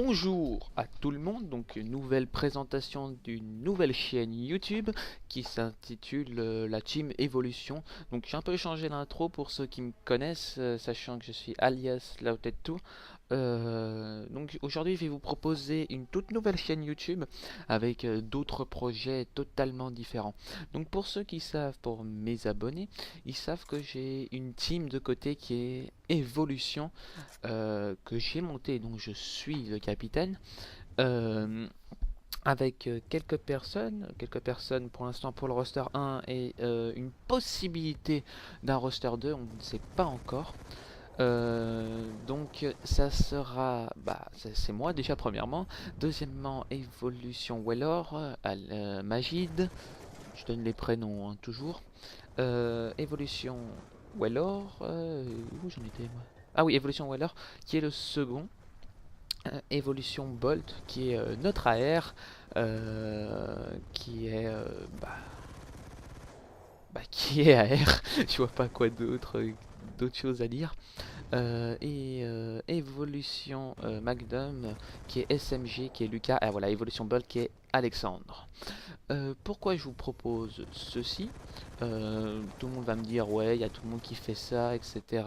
Bonjour à tout le monde, donc une nouvelle présentation d'une nouvelle chaîne YouTube qui s'intitule la Team Evolution. Donc j'ai un peu changé l'intro pour ceux qui me connaissent, sachant que je suis alias Lautettu. Donc aujourd'hui je vais vous proposer une toute nouvelle chaîne YouTube avec d'autres projets totalement différents. Donc pour ceux qui savent, pour mes abonnés, ils savent que j'ai une team de côté qui est Evolution que j'ai monté, donc je suis le capitaine, euh, avec quelques personnes pour l'instant pour le roster 1 et une possibilité d'un roster 2, on ne sait pas encore. Donc ça sera, c'est moi déjà premièrement, deuxièmement Evolution Wellor, Majid, je donne les prénoms hein, toujours, Evolution Wellor, où j'en étais moi? Ah oui, Evolution Wellor, qui est le second. Évolution Bolt, qui est notre AR, qui est qui est AR. Je vois pas quoi d'autres choses à dire. Et Évolution Magnum, qui est SMG, qui est Lucas. Et voilà, Évolution Bolt, qui est Alexandre. Pourquoi je vous propose ceci? Tout le monde va me dire ouais, il y a tout le monde qui fait ça, etc.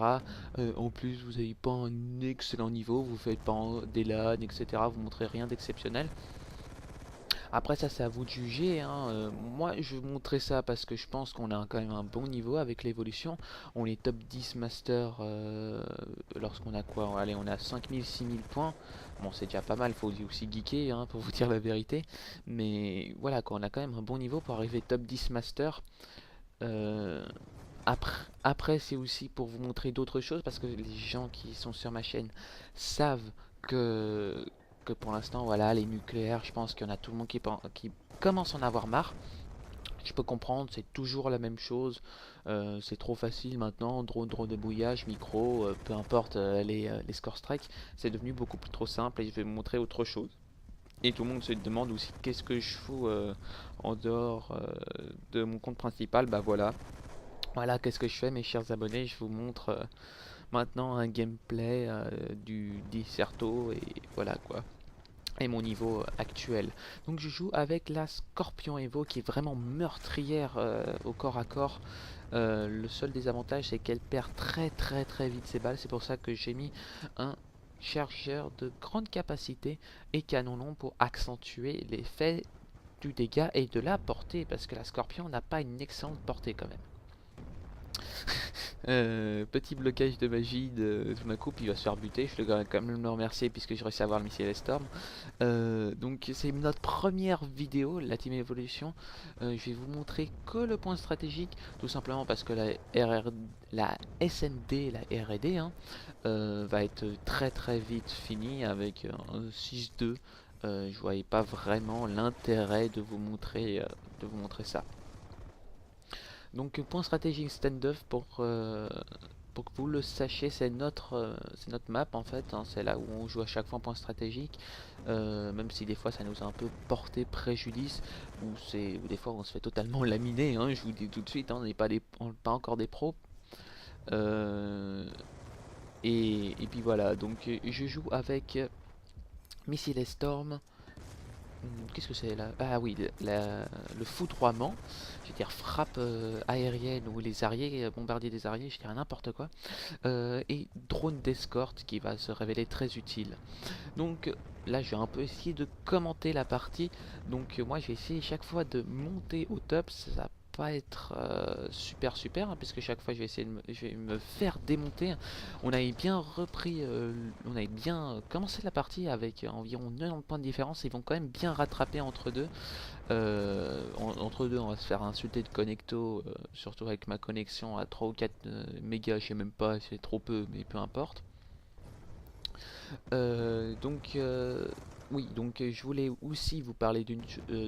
En plus, vous n'avez pas un excellent niveau, vous faites pas des LAN, etc. Vous montrez rien d'exceptionnel. Après ça, c'est à vous de juger, hein. Moi, je vais vous montrer ça parce que je pense qu'on a quand même un bon niveau avec l'évolution. On est top 10 master lorsqu'on a quoi? Allez, on a 5000, 6000 points. Bon, c'est déjà pas mal, faut aussi geeker hein, pour vous dire la vérité. Mais voilà, quoi, on a quand même un bon niveau pour arriver top 10 master. Euh, après, c'est aussi pour vous montrer d'autres choses parce que les gens qui sont sur ma chaîne savent que, que pour l'instant, voilà, les nucléaires, je pense qu'il y en a tout le monde qui commence à en avoir marre. Je peux comprendre, c'est toujours la même chose. C'est trop facile maintenant, drone de bouillage, micro, peu importe les score strike, c'est devenu beaucoup plus trop simple et je vais vous montrer autre chose. Et tout le monde se demande aussi qu'est-ce que je fous en dehors de mon compte principal. Bah voilà, voilà, qu'est-ce que je fais mes chers abonnés, je vous montre maintenant un gameplay du Disserto et voilà quoi. Et mon niveau actuel. Donc je joue avec la Scorpion Evo qui est vraiment meurtrière au corps à corps. Le seul désavantage c'est qu'elle perd très vite ses balles. C'est pour ça que j'ai mis un chargeur de grande capacité et canon long pour accentuer l'effet du dégât et de la portée. Parce que la Scorpion n'a pas une excellente portée quand même. Petit blocage de magie de tout d'un coup, puis il va se faire buter. Je dois quand même le remercier puisque j'ai réussi à avoir le missile Storm. Donc c'est notre première vidéo, la Team Evolution. Je vais vous montrer que le point stratégique, tout simplement parce que la SND, la R&D, hein, va être très vite finie avec un 6-2. Je voyais pas vraiment l'intérêt de vous montrer ça. Donc point stratégique standoff pour que vous le sachiez, c'est notre map en fait, hein, c'est là où on joue à chaque fois en point stratégique, même si des fois ça nous a un peu porté préjudice, ou des fois on se fait totalement laminer, hein, je vous dis tout de suite, hein, on n'est pas encore des pros. Euh, et puis voilà, donc je joue avec Missile Storm. Qu'est-ce que c'est là? Ah oui, le foudroiement, je veux dire frappe aérienne ou les arriers, bombardier des arriers, je dirais n'importe quoi. Et drone d'escorte qui va se révéler très utile. Donc là, je vais un peu essayer de commenter la partie. Donc moi, je vais essayer chaque fois de monter au top. Ça va pas être super, hein, puisque chaque fois, je vais me faire démonter. On avait bien repris, on avait bien commencé la partie avec environ 90 points de différence. Ils vont quand même bien rattraper entre deux. Entre deux, on va se faire insulter de connecto, surtout avec ma connexion à 3 ou 4 mégas, je sais même pas, c'est trop peu, mais peu importe. Donc oui, donc je voulais aussi vous parler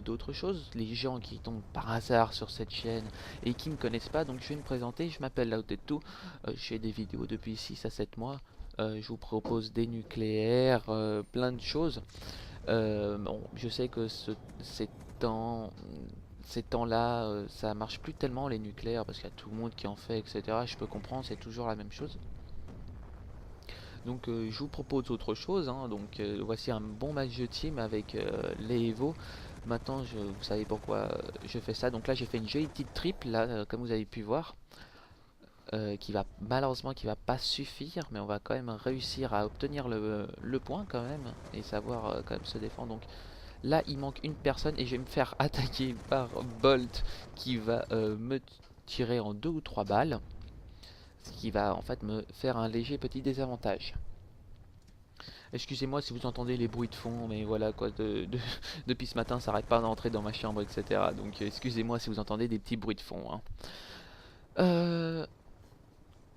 d'autre chose. Les gens qui tombent par hasard sur cette chaîne et qui ne me connaissent pas, donc je vais me présenter. Je m'appelle Lautettu, je fais des vidéos depuis 6 à 7 mois. Je vous propose des nucléaires, plein de choses. Bon, je sais que temps, ces temps-là, ça marche plus tellement les nucléaires parce qu'il y a tout le monde qui en fait, etc. Je peux comprendre, c'est toujours la même chose. Donc je vous propose autre chose, hein. Donc voici un bon match de team avec les Evo. Maintenant vous savez pourquoi je fais ça. Donc là j'ai fait une jolie petite triple là, comme vous avez pu voir. Qui va malheureusement qui va pas suffire, mais on va quand même réussir à obtenir le point quand même et savoir quand même se défendre. Donc là il manque une personne et je vais me faire attaquer par Bolt qui va me tirer en 2 ou 3 balles, ce qui va en fait me faire un léger petit désavantage. Excusez-moi si vous entendez les bruits de fond, mais voilà quoi, depuis ce matin ça arrête pas d'entrer dans ma chambre, etc. Donc excusez-moi si vous entendez des petits bruits de fond, hein. Euh,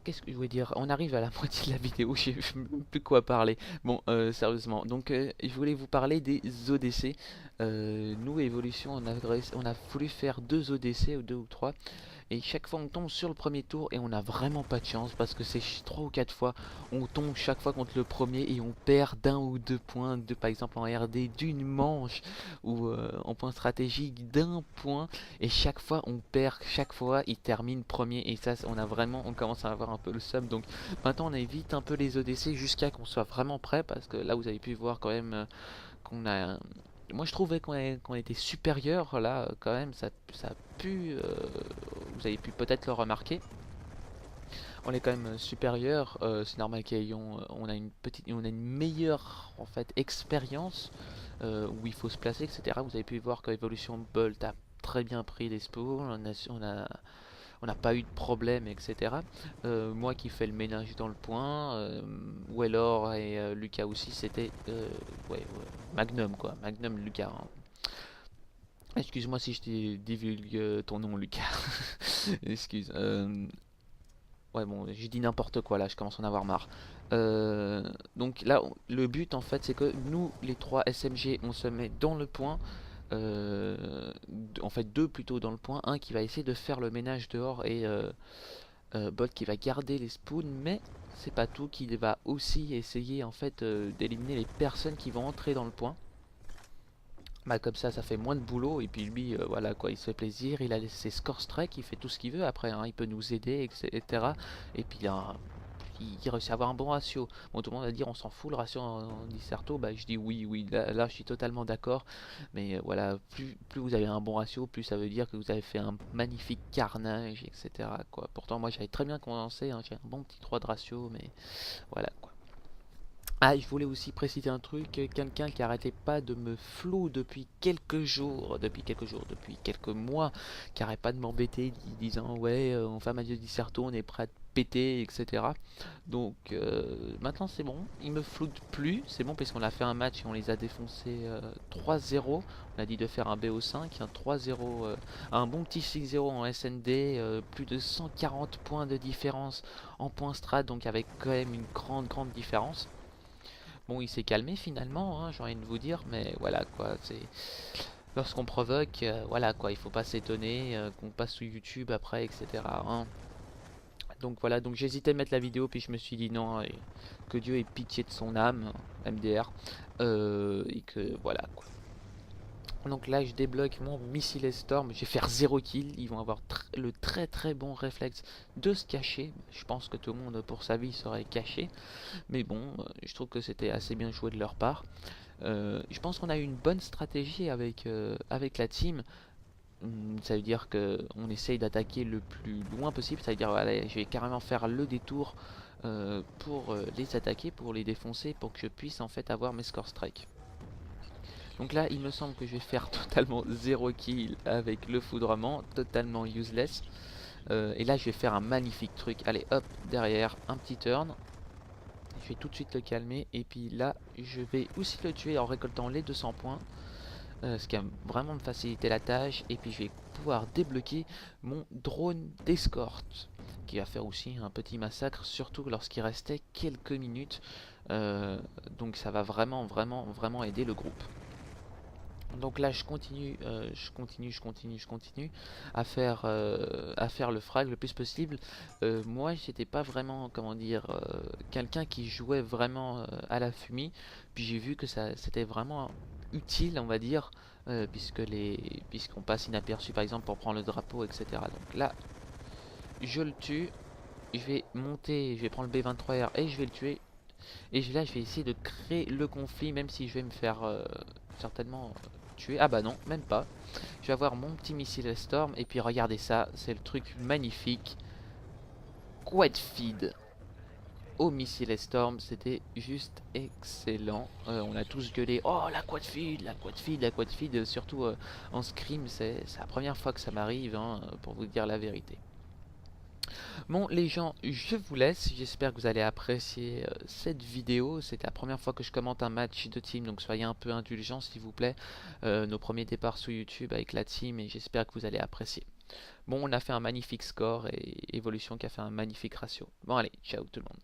Qu'est-ce que je voulais dire? On arrive à la moitié de la vidéo, je sais même plus quoi parler. Bon, sérieusement. Donc, je voulais vous parler des ODC. Nous, Evolution, on a voulu faire 2 ODC, ou 2 ou 3. Et chaque fois, on tombe sur le premier tour et on n'a vraiment pas de chance parce que c'est 3 ou 4 fois. On tombe chaque fois contre le premier et on perd d'1 ou 2 points. Par exemple, en RD d'une manche ou en point stratégique d'1 point. Et chaque fois, on perd. Chaque fois, il termine premier. Et ça, on commence à avoir un peu le seum. Donc maintenant, on évite un peu les ODC jusqu'à qu'on soit vraiment prêt. Parce que là, vous avez pu voir quand même qu'on a. Moi, je trouvais qu'on était supérieur là, quand même. Ça a pu. Vous avez pu peut-être le remarquer. On est quand même supérieur. C'est normal on a on a une meilleure en fait expérience où il faut se placer, etc. Vous avez pu voir que Evolution Bolt a très bien pris les spawns. On n'a pas eu de problème, etc. Moi qui fais le ménage dans le point, Wellor et Lucas aussi, c'était ouais, Magnum quoi, Magnum Lucas, hein. Excuse-moi si je divulgue ton nom, Lucas. Excuse. Ouais, bon, j'ai dit n'importe quoi là, je commence à en avoir marre. Donc là, le but en fait, c'est que nous, les 3 SMG, on se met dans le point. En fait, 2 plutôt dans le point. Un qui va essayer de faire le ménage dehors et Bolt qui va garder les spawns. Mais c'est pas tout, qui va aussi essayer en fait d'éliminer les personnes qui vont entrer dans le point. Bah comme ça fait moins de boulot et puis lui voilà quoi, il se fait plaisir, il a ses score strike, il fait tout ce qu'il veut après, hein, il peut nous aider, etc. Et puis il réussit à avoir un bon ratio. Bon, tout le monde va dire on s'en fout le ratio en Disserto, bah je dis oui, là je suis totalement d'accord. Mais voilà, plus vous avez un bon ratio, plus ça veut dire que vous avez fait un magnifique carnage, etc. quoi. Pourtant moi j'avais très bien commencé, hein, j'ai un bon petit 3 de ratio, mais voilà quoi. Ah, je voulais aussi préciser un truc, quelqu'un qui arrêtait pas de me flow depuis quelques mois, qui arrête pas de m'embêter, disant ouais, on fait un match de Disserto, on est prêt à te péter, etc. Donc maintenant c'est bon, il me floute plus, c'est bon parce qu'on a fait un match et on les a défoncés 3-0. On a dit de faire un BO5, un 3-0, un bon petit 6-0 en SND, plus de 140 points de différence en point strat, donc avec quand même une grande différence. Bon, il s'est calmé finalement, hein, j'ai envie de vous dire, mais voilà quoi, c'est lorsqu'on provoque, voilà quoi, il faut pas s'étonner qu'on passe sous YouTube après, etc., hein. Donc voilà, donc j'hésitais à mettre la vidéo, puis je me suis dit non, et que Dieu ait pitié de son âme, MDR, et que voilà quoi. Donc là je débloque mon missile Storm, je vais faire 0 kill, ils vont avoir le très bon réflexe de se cacher. Je pense que tout le monde pour sa vie serait caché. Mais bon, je trouve que c'était assez bien joué de leur part. Je pense qu'on a eu une bonne stratégie avec la team. Ça veut dire qu'on essaye d'attaquer le plus loin possible. Ça veut dire, allez, je vais carrément faire le détour pour les attaquer, pour les défoncer, pour que je puisse en fait avoir mes score strike. Donc là, il me semble que je vais faire totalement 0 kill avec le foudrement, totalement useless. Et là, je vais faire un magnifique truc. Allez, hop, derrière, un petit turn. Je vais tout de suite le calmer. Et puis là, je vais aussi le tuer en récoltant les 200 points. Ce qui va vraiment me faciliter la tâche. Et puis je vais pouvoir débloquer mon drone d'escorte, qui va faire aussi un petit massacre, surtout lorsqu'il restait quelques minutes. Donc ça va vraiment aider le groupe. Donc là je continue à faire le frag le plus possible. Moi j'étais pas vraiment, comment dire, quelqu'un qui jouait vraiment à la fumée. Puis j'ai vu que ça c'était vraiment utile, on va dire, puisqu'on passe inaperçu par exemple pour prendre le drapeau, etc. Donc là je le tue, je vais monter, je vais prendre le B23R et je vais le tuer. Et là, je vais essayer de créer le conflit, même si je vais me faire certainement tuer. Ah bah non, même pas. Je vais avoir mon petit missile Storm. Et puis regardez ça, c'est le truc magnifique. Quad feed au missile Storm, c'était juste excellent. On a tous gueulé, oh la quad feed, la quad feed, la quad feed. Surtout en scrim, c'est la première fois que ça m'arrive, hein, pour vous dire la vérité. Bon les gens, je vous laisse, j'espère que vous allez apprécier cette vidéo. C'était la première fois que je commente un match de team, donc soyez un peu indulgents s'il vous plaît. Nos premiers départs sur YouTube avec la team, et j'espère que vous allez apprécier. Bon, on a fait un magnifique score et Evolution qui a fait un magnifique ratio. Bon allez, ciao tout le monde.